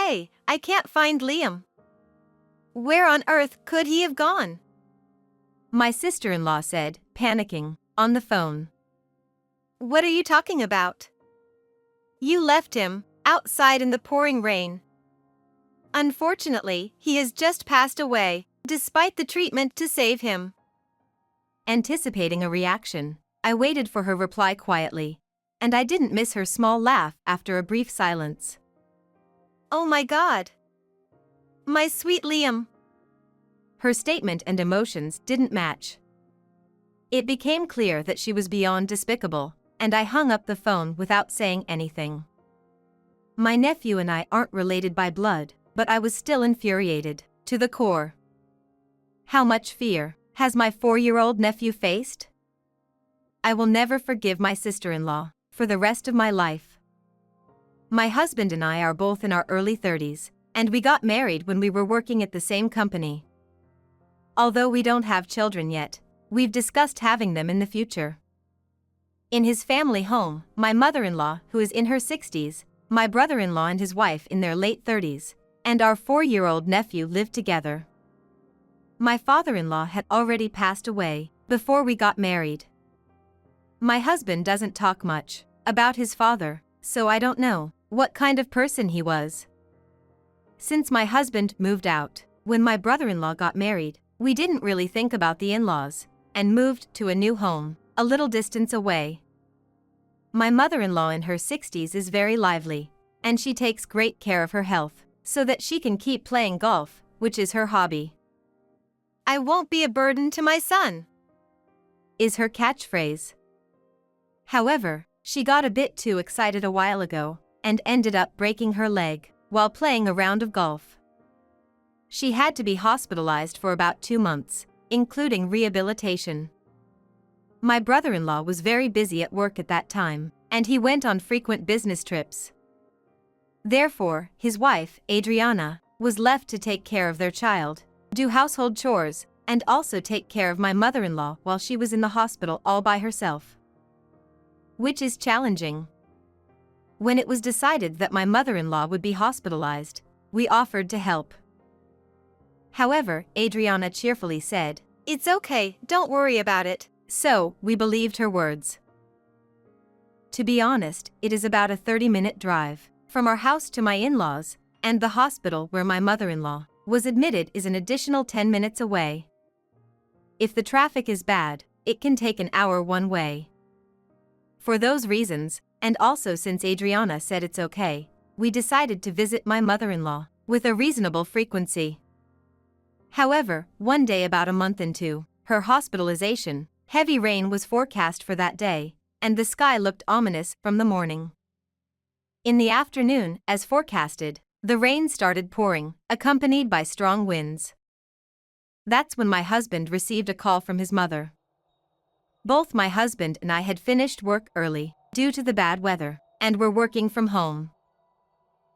Hey, I can't find Liam. Where on earth could he have gone? My sister-in-law said, panicking, on the phone. What are you talking about? You left him, outside in the pouring rain. Unfortunately, he has just passed away, despite the treatment to save him. Anticipating a reaction, I waited for her reply quietly, and I didn't miss her small laugh after a brief silence. Oh my God! My sweet Liam! Her statement and emotions didn't match. It became clear that she was beyond despicable, and I hung up the phone without saying anything. My nephew and I aren't related by blood, but I was still infuriated, to the core. How much fear has my 4-year-old nephew faced? I will never forgive my sister-in-law for the rest of my life. My husband and I are both in our early 30s, and we got married when we were working at the same company. Although we don't have children yet, we've discussed having them in the future. In his family home, my mother-in-law, who is in her 60s, my brother-in-law and his wife in their late 30s, and our 4-year-old nephew lived together. My father-in-law had already passed away before we got married. My husband doesn't talk much about his father, so I don't know what kind of person he was. Since my husband moved out, when my brother-in-law got married, we didn't really think about the in-laws, and moved to a new home, a little distance away. My mother-in-law in her 60s is very lively, and she takes great care of her health, so that she can keep playing golf, which is her hobby. I won't be a burden to my son, is her catchphrase. However, she got a bit too excited a while ago, and ended up breaking her leg while playing a round of golf. She had to be hospitalized for about 2 months, including rehabilitation. My brother-in-law was very busy at work at that time, and he went on frequent business trips. Therefore, his wife, Adriana, was left to take care of their child, do household chores, and also take care of my mother-in-law while she was in the hospital all by herself. Which is challenging. When it was decided that my mother-in-law would be hospitalized, we offered to help. However, Adriana cheerfully said, "It's okay, don't worry about it," so we believed her words. To be honest, it is about a 30-minute drive from our house to my in-laws, and the hospital where my mother-in-law was admitted is an additional 10 minutes away. If the traffic is bad, it can take an hour one way. For those reasons, and also since Adriana said it's okay, we decided to visit my mother-in-law with a reasonable frequency. However, one day about a month into her hospitalization, heavy rain was forecast for that day, and the sky looked ominous from the morning. In the afternoon, as forecasted, the rain started pouring, accompanied by strong winds. That's when my husband received a call from his mother. Both my husband and I had finished work early, due to the bad weather, and were working from home.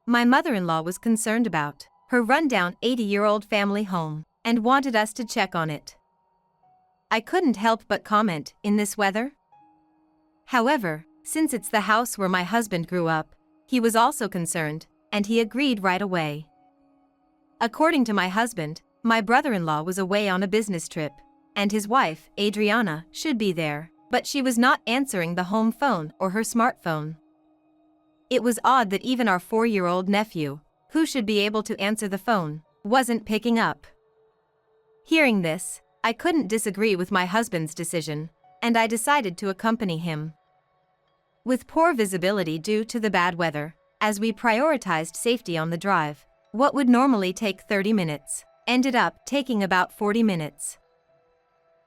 My mother-in-law was concerned about her rundown 80-year-old family home, and wanted us to check on it. I couldn't help but comment, in this weather? However, since it's the house where my husband grew up, he was also concerned, and he agreed right away. According to my husband, my brother-in-law was away on a business trip, and his wife, Adriana, should be there, but she was not answering the home phone or her smartphone. It was odd that even our 4-year-old nephew, who should be able to answer the phone, wasn't picking up. Hearing this, I couldn't disagree with my husband's decision, and I decided to accompany him. With poor visibility due to the bad weather, as we prioritized safety on the drive, what would normally take 30 minutes ended up taking about 40 minutes.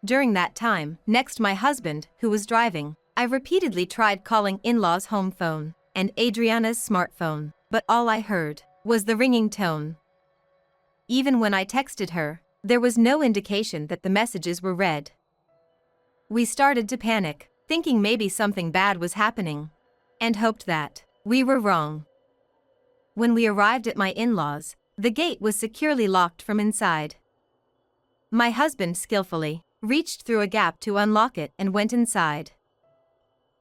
During that time, next my husband, who was driving, I repeatedly tried calling in-laws' home phone and Adriana's smartphone, but all I heard was the ringing tone. Even when I texted her, there was no indication that the messages were read. We started to panic, thinking maybe something bad was happening, and hoped that we were wrong. When we arrived at my in-laws, the gate was securely locked from inside. My husband skillfully reached through a gap to unlock it and went inside.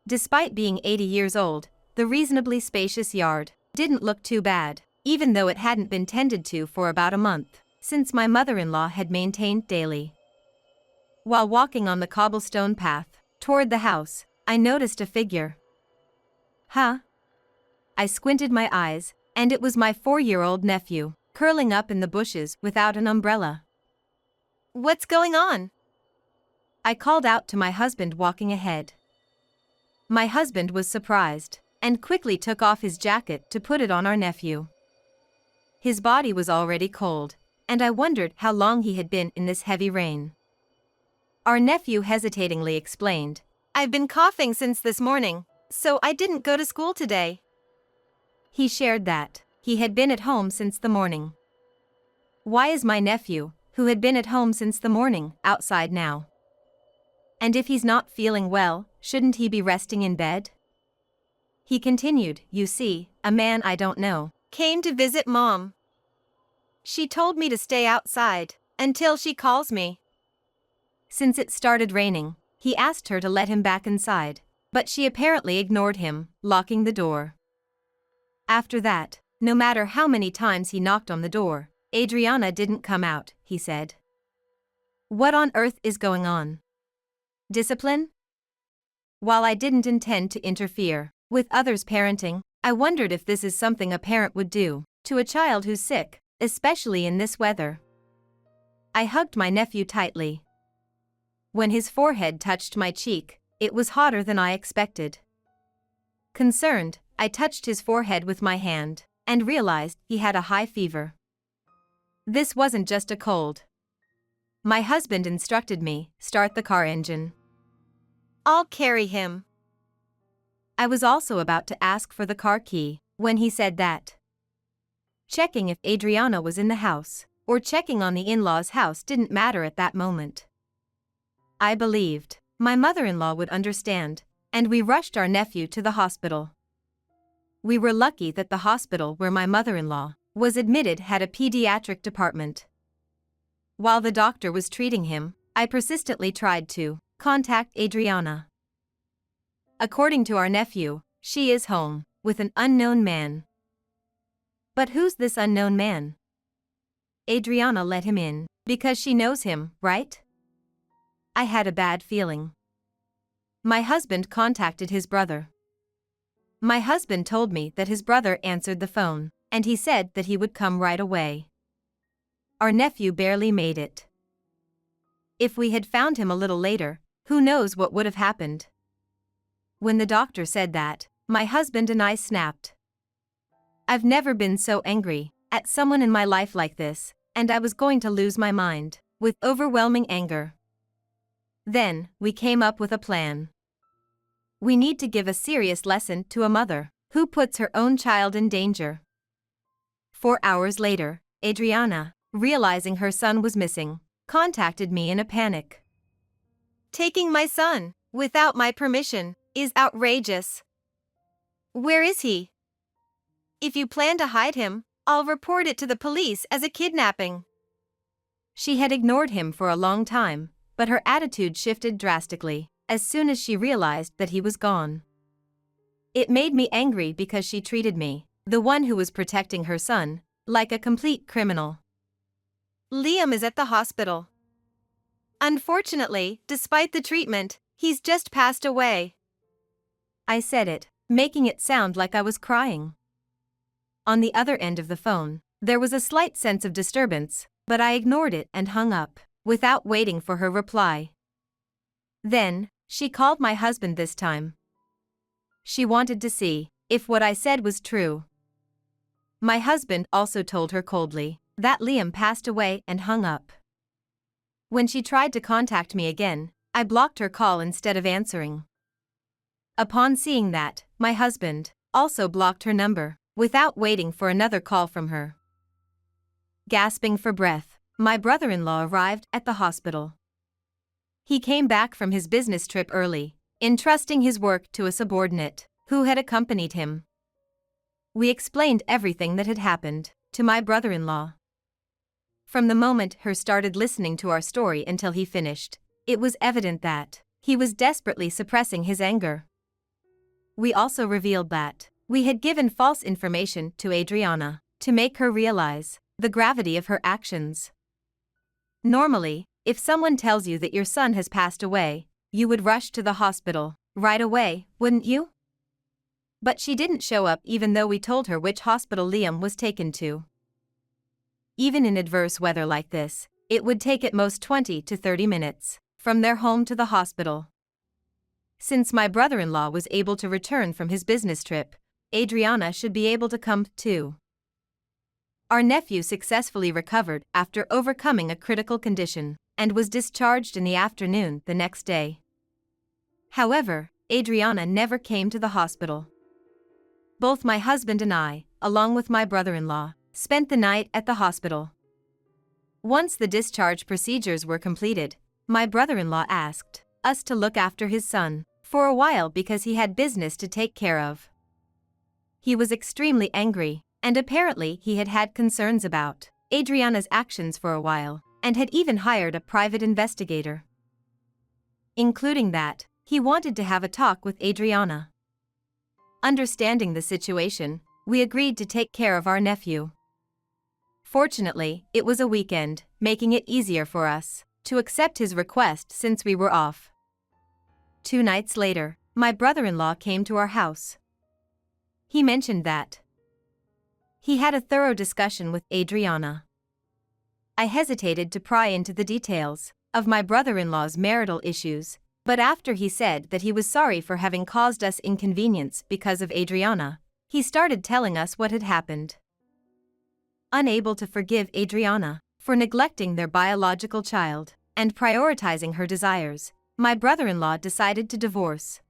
Despite being 80 years old, the reasonably spacious yard didn't look too bad. even though it hadn't been tended to for about a month, since my mother-in-law had maintained daily. While walking on the cobblestone path toward the house, I noticed a figure. Huh? I squinted my eyes, and it was my 4-year-old nephew, curling up in the bushes without an umbrella. What's going on? I called out to my husband walking ahead. My husband was surprised, and quickly took off his jacket to put it on our nephew. His body was already cold, and I wondered how long he had been in this heavy rain. Our nephew hesitatingly explained, "I've been coughing since this morning, so I didn't go to school today." He shared that he had been at home since the morning. Why is my nephew, who had been at home since the morning, outside now? And if he's not feeling well, shouldn't he be resting in bed? He continued, "You see, a man I don't know came to visit Mom. She told me to stay outside until she calls me." Since it started raining, he asked her to let him back inside, but she apparently ignored him, locking the door. After that, no matter how many times he knocked on the door, Adriana didn't come out, he said. What on earth is going on? Discipline? While I didn't intend to interfere with others' parenting, I wondered if this is something a parent would do to a child who's sick, especially in this weather. I hugged my nephew tightly. When his forehead touched my cheek, it was hotter than I expected. Concerned, I touched his forehead with my hand and realized he had a high fever. This wasn't just a cold. My husband instructed me, "Start the car engine. I'll carry him." I was also about to ask for the car key when he said that. Checking if Adriana was in the house or checking on the in-laws' house didn't matter at that moment. I believed my mother-in-law would understand, and we rushed our nephew to the hospital. We were lucky that the hospital where my mother-in-law was admitted had a pediatric department. While the doctor was treating him, I persistently tried to contact Adriana. According to our nephew, she is home with an unknown man. But who's this unknown man? Adriana let him in because she knows him, right? I had a bad feeling. My husband contacted his brother. My husband told me that his brother answered the phone, and he said that he would come right away. Our nephew barely made it. If we had found him a little later, who knows what would have happened? When the doctor said that, my husband and I snapped. I've never been so angry at someone in my life like this, and I was going to lose my mind with overwhelming anger. Then, we came up with a plan. We need to give a serious lesson to a mother who puts her own child in danger. 4 hours later, Adriana, realizing her son was missing, contacted me in a panic. Taking my son, without my permission, is outrageous. Where is he? If you plan to hide him, I'll report it to the police as a kidnapping. She had ignored him for a long time, but her attitude shifted drastically as soon as she realized that he was gone. It made me angry because she treated me, the one who was protecting her son, like a complete criminal. Liam is at the hospital. Unfortunately, despite the treatment, he's just passed away. I said it, making it sound like I was crying. On the other end of the phone, there was a slight sense of disturbance, but I ignored it and hung up, without waiting for her reply. Then, she called my husband this time. She wanted to see if what I said was true. My husband also told her coldly that Liam passed away and hung up. When she tried to contact me again, I blocked her call instead of answering. Upon seeing that, my husband also blocked her number, without waiting for another call from her. Gasping for breath, my brother-in-law arrived at the hospital. He came back from his business trip early, entrusting his work to a subordinate who had accompanied him. We explained everything that had happened to my brother-in-law. From the moment he started listening to our story until he finished, it was evident that he was desperately suppressing his anger. We also revealed that we had given false information to Adriana to make her realize the gravity of her actions. Normally, if someone tells you that your son has passed away, you would rush to the hospital right away, wouldn't you? But she didn't show up even though we told her which hospital Liam was taken to. Even in adverse weather like this, it would take at most 20 to 30 minutes from their home to the hospital. Since my brother-in-law was able to return from his business trip, Adriana should be able to come too. Our nephew successfully recovered after overcoming a critical condition and was discharged in the afternoon the next day. However, Adriana never came to the hospital. Both my husband and I, along with my brother-in-law, spent the night at the hospital. Once the discharge procedures were completed, my brother-in-law asked us to look after his son for a while because he had business to take care of. He was extremely angry, and apparently he had had concerns about Adriana's actions for a while, and had even hired a private investigator. Including that, he wanted to have a talk with Adriana. Understanding the situation, we agreed to take care of our nephew. Fortunately, it was a weekend, making it easier for us to accept his request since we were off. 2 nights later, my brother-in-law came to our house. He mentioned that he had a thorough discussion with Adriana. I hesitated to pry into the details of my brother-in-law's marital issues, but after he said that he was sorry for having caused us inconvenience because of Adriana, he started telling us what had happened. Unable to forgive Adriana for neglecting their biological child and prioritizing her desires, my brother-in-law decided to divorce.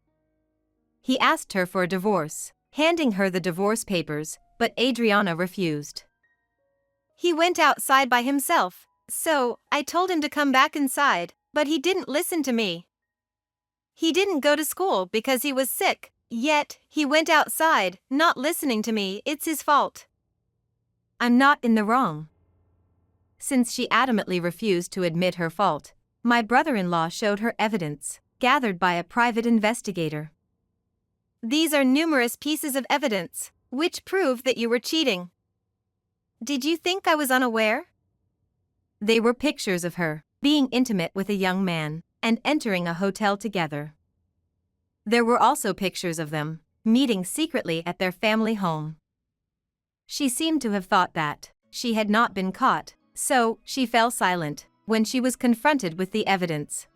He asked her for a divorce, handing her the divorce papers, but Adriana refused. He went outside by himself, so I told him to come back inside, but he didn't listen to me. He didn't go to school because he was sick, yet he went outside, not listening to me. It's his fault. I'm not in the wrong. Since she adamantly refused to admit her fault, my brother-in-law showed her evidence, gathered by a private investigator. These are numerous pieces of evidence, which prove that you were cheating. Did you think I was unaware? They were pictures of her being intimate with a young man and entering a hotel together. There were also pictures of them meeting secretly at their family home. She seemed to have thought that she had not been caught, so she fell silent when she was confronted with the evidence.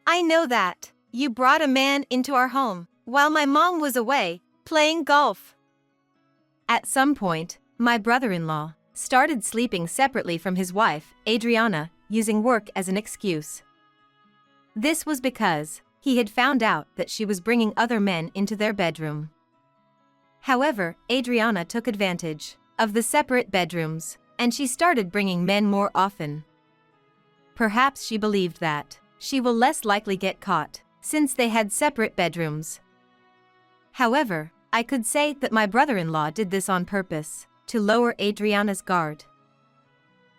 I know that you brought a man into our home while my mom was away playing golf. At some point, my brother-in-law started sleeping separately from his wife, Adriana, using work as an excuse. This was because he had found out that she was bringing other men into their bedroom. However, Adriana took advantage of the separate bedrooms, and she started bringing men more often. Perhaps she believed that she will less likely get caught, since they had separate bedrooms. However, I could say that my brother-in-law did this on purpose, to lower Adriana's guard.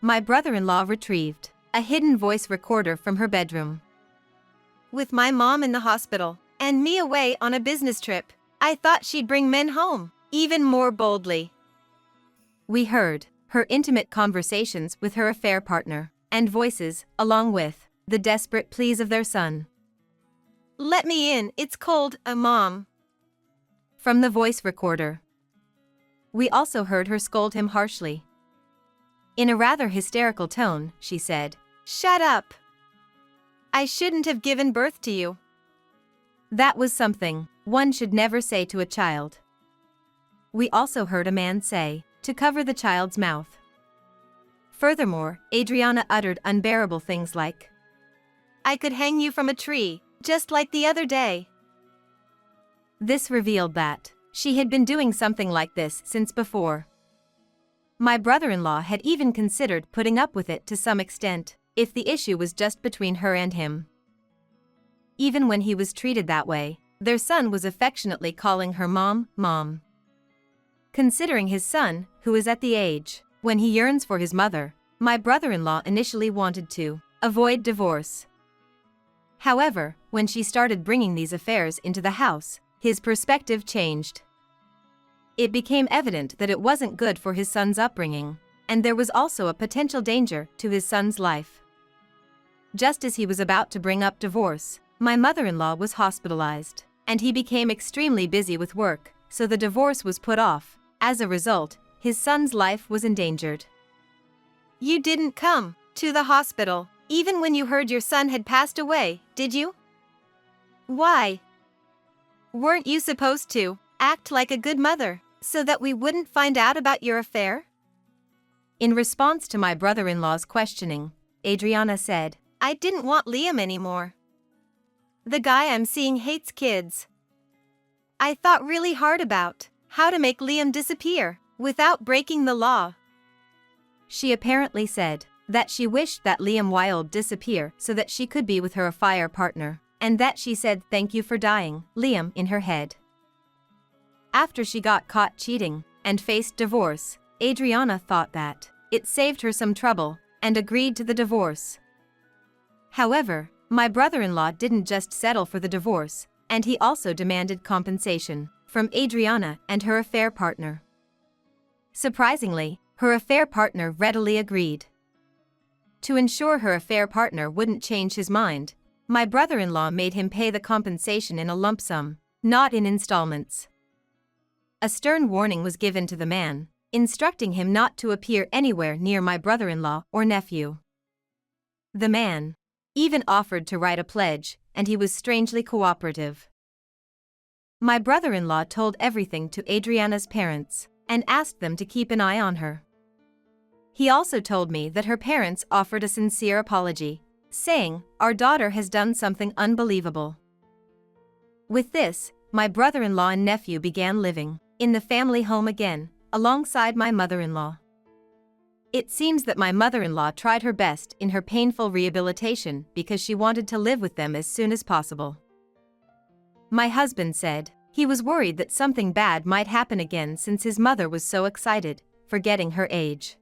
My brother-in-law retrieved a hidden voice recorder from her bedroom. With my mom in the hospital, and me away on a business trip, I thought she'd bring men home, even more boldly. We heard her intimate conversations with her affair partner, and voices, along with the desperate pleas of their son. Let me in, it's cold, Mom. From the voice recorder. We also heard her scold him harshly. In a rather hysterical tone, she said, "Shut up. I shouldn't have given birth to you." That was something one should never say to a child. We also heard a man say, to cover the child's mouth. Furthermore, Adriana uttered unbearable things like, "I could hang you from a tree, just like the other day." This revealed that she had been doing something like this since before. My brother-in-law had even considered putting up with it to some extent, if the issue was just between her and him. Even when he was treated that way, their son was affectionately calling her Mom, Mom. Considering his son, who is at the age when he yearns for his mother, my brother-in-law initially wanted to avoid divorce. However, when she started bringing these affairs into the house, his perspective changed. It became evident that it wasn't good for his son's upbringing, and there was also a potential danger to his son's life. Just as he was about to bring up divorce, my mother-in-law was hospitalized, and he became extremely busy with work, so the divorce was put off. As a result, his son's life was endangered. You didn't come to the hospital, even when you heard your son had passed away, did you? Why? Weren't you supposed to act like a good mother, so that we wouldn't find out about your affair? In response to my brother-in-law's questioning, Adriana said, I didn't want Liam anymore. The guy I'm seeing hates kids. I thought really hard about how to make Liam disappear without breaking the law. She apparently said that she wished that Liam Wilde disappear so that she could be with her affair partner, and that she said thank you for dying, Liam, in her head. After she got caught cheating and faced divorce, Adriana thought that it saved her some trouble and agreed to the divorce. However, my brother-in-law didn't just settle for the divorce, and he also demanded compensation from Adriana and her affair partner. Surprisingly, her affair partner readily agreed. To ensure her affair partner wouldn't change his mind, my brother-in-law made him pay the compensation in a lump sum, not in installments. A stern warning was given to the man, instructing him not to appear anywhere near my brother-in-law or nephew. The man even offered to write a pledge, and he was strangely cooperative. My brother-in-law told everything to Adriana's parents and asked them to keep an eye on her. He also told me that her parents offered a sincere apology, saying, our daughter has done something unbelievable. With this, my brother-in-law and nephew began living in the family home again, alongside my mother-in-law. It seems that my mother-in-law tried her best in her painful rehabilitation because she wanted to live with them as soon as possible. My husband said he was worried that something bad might happen again since his mother was so excited, forgetting her age.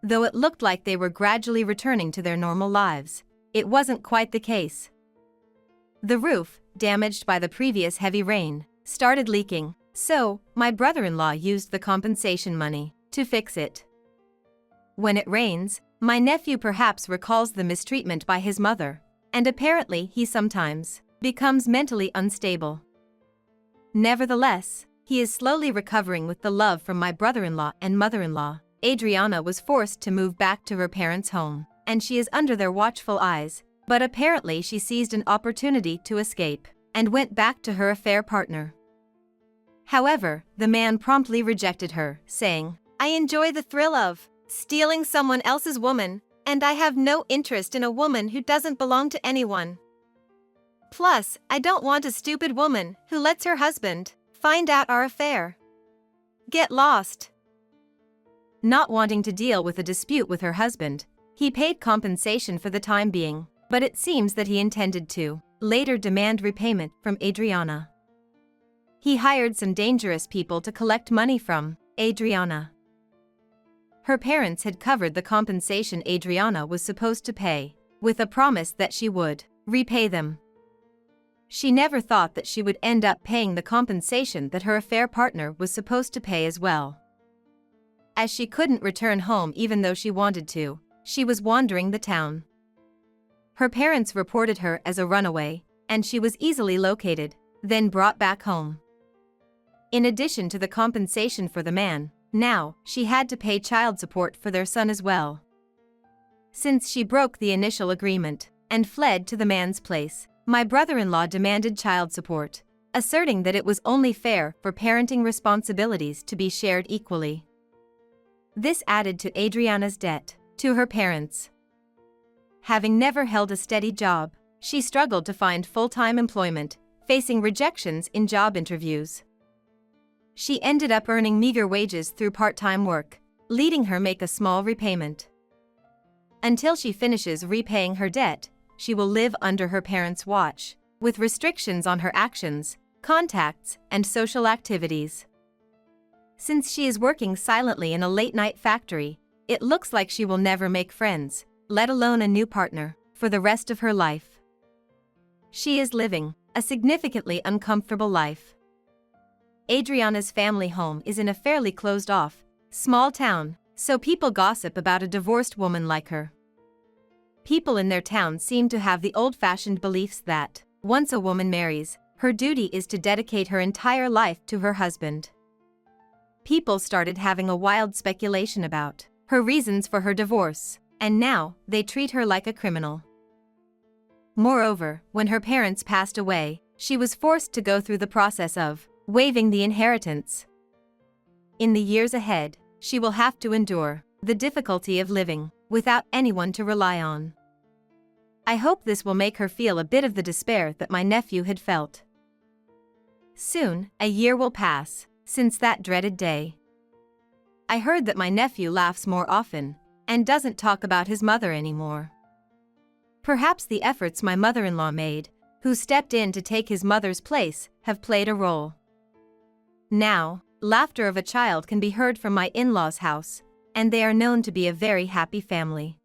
Though it looked like they were gradually returning to their normal lives, it wasn't quite the case. The roof, damaged by the previous heavy rain, started leaking, so my brother-in-law used the compensation money to fix it. When it rains, my nephew perhaps recalls the mistreatment by his mother, and apparently he sometimes becomes mentally unstable. Nevertheless, he is slowly recovering with the love from my brother-in-law and mother-in-law. Adriana was forced to move back to her parents' home, and she is under their watchful eyes, but apparently she seized an opportunity to escape and went back to her affair partner. However, the man promptly rejected her, saying, I enjoy the thrill of stealing someone else's woman, and I have no interest in a woman who doesn't belong to anyone. Plus, I don't want a stupid woman who lets her husband find out our affair. Get lost. Not wanting to deal with a dispute with her husband, he paid compensation for the time being, but it seems that he intended to later demand repayment from Adriana. He hired some dangerous people to collect money from Adriana. Her parents had covered the compensation Adriana was supposed to pay, with a promise that she would repay them. She never thought that she would end up paying the compensation that her affair partner was supposed to pay as well. As she couldn't return home even though she wanted to, she was wandering the town. Her parents reported her as a runaway, and she was easily located, then brought back home. In addition to the compensation for the man, now she had to pay child support for their son as well. Since she broke the initial agreement and fled to the man's place, my brother-in-law demanded child support, asserting that it was only fair for parenting responsibilities to be shared equally. This added to Adriana's debt to her parents. Having never held a steady job, she struggled to find full-time employment, facing rejections in job interviews. She ended up earning meager wages through part-time work, leading her make a small repayment. Until she finishes repaying her debt, she will live under her parents' watch, with restrictions on her actions, contacts, and social activities. Since she is working silently in a late-night factory, it looks like she will never make friends, let alone a new partner, for the rest of her life. She is living a significantly uncomfortable life. Adriana's family home is in a fairly closed-off, small town, so people gossip about a divorced woman like her. People in their town seem to have the old-fashioned beliefs that, once a woman marries, her duty is to dedicate her entire life to her husband. People started having a wild speculation about her reasons for her divorce, and now they treat her like a criminal. Moreover, when her parents passed away, she was forced to go through the process of waiving the inheritance. In the years ahead, she will have to endure the difficulty of living without anyone to rely on. I hope this will make her feel a bit of the despair that my nephew had felt. Soon, a year will pass since that dreaded day. I heard that my nephew laughs more often and doesn't talk about his mother anymore. Perhaps the efforts my mother-in-law made, who stepped in to take his mother's place, have played a role. Now, laughter of a child can be heard from my in-laws' house, and they are known to be a very happy family.